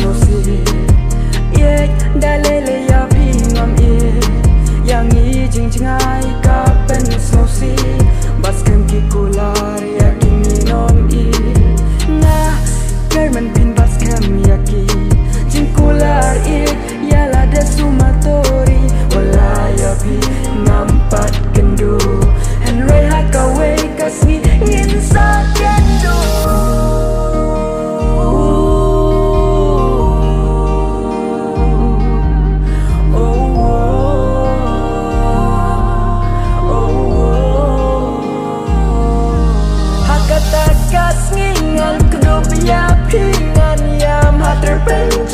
snosi ye dalele ya pingam ye yang i jing jingai ka pen snosi baskem ki kular ya kini nom i na kerman pin baskem ya ki jing kular i ya la de sumatori wala ya pi nampat kendu henry hakawe kasni ngin sa kendu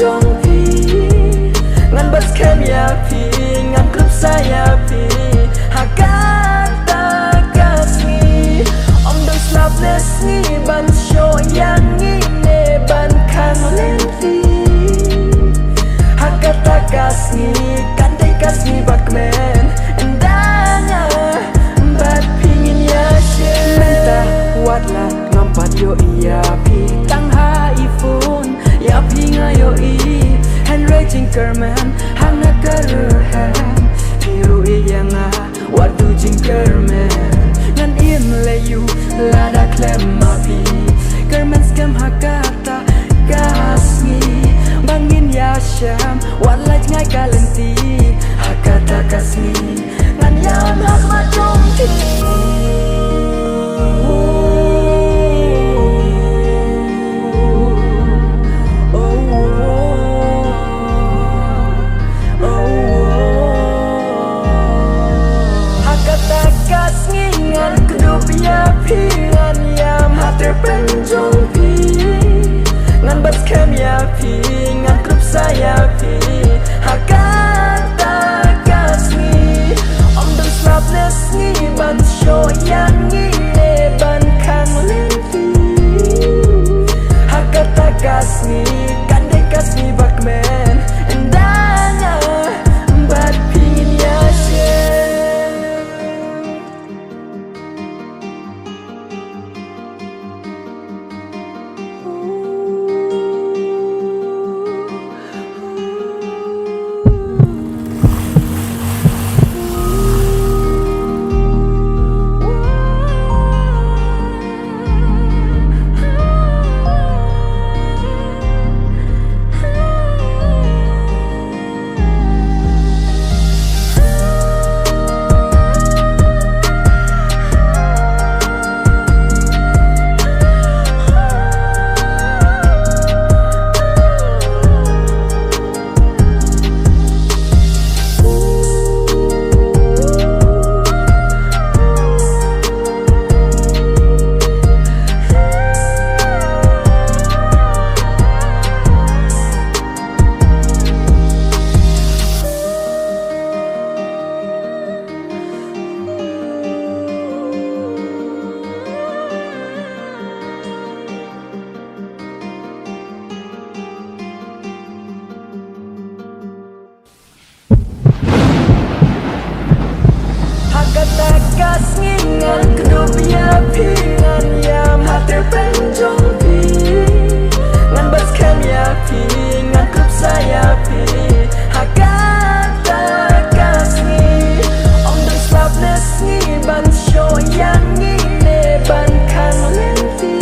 penjong pi ngan baskem ya pi ngan klub saya pi hakata kasni om dong slapless ni ban show yang ini ban kan lenti hakata kasni kandai kasni bakmen endanya bat pingin ya share menta watla ngampat yo iya pi tang ha iphone ya pinga yo i Henry Jinkerman hanga kerhan hiru i yanga wadu Jinkerman ngan im leyu lada klem api Kerman skam hakata kasni bangin ya syam walaj ngai kalenti hakata kasni ngan yam hak macom ti penjong pi ngan baskem ya pi ngan klub saya pi hakata kasni om dong slapless ni ban show yang ini ban kan lenti hakata kasni kandai kasni bakmen endanya bat pingin ya share takas ngingan kedua ya pingan yam hati penjong pi ngan baskem ya pi ngan klub saya pi hakata kasni om dong slapless ni ban show yang ini ban kan lenti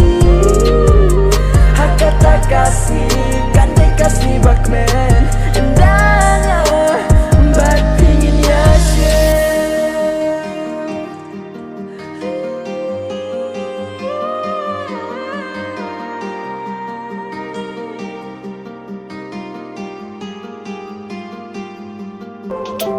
hakata kasni kandai kasni bakmen endanya bat pingin ya share You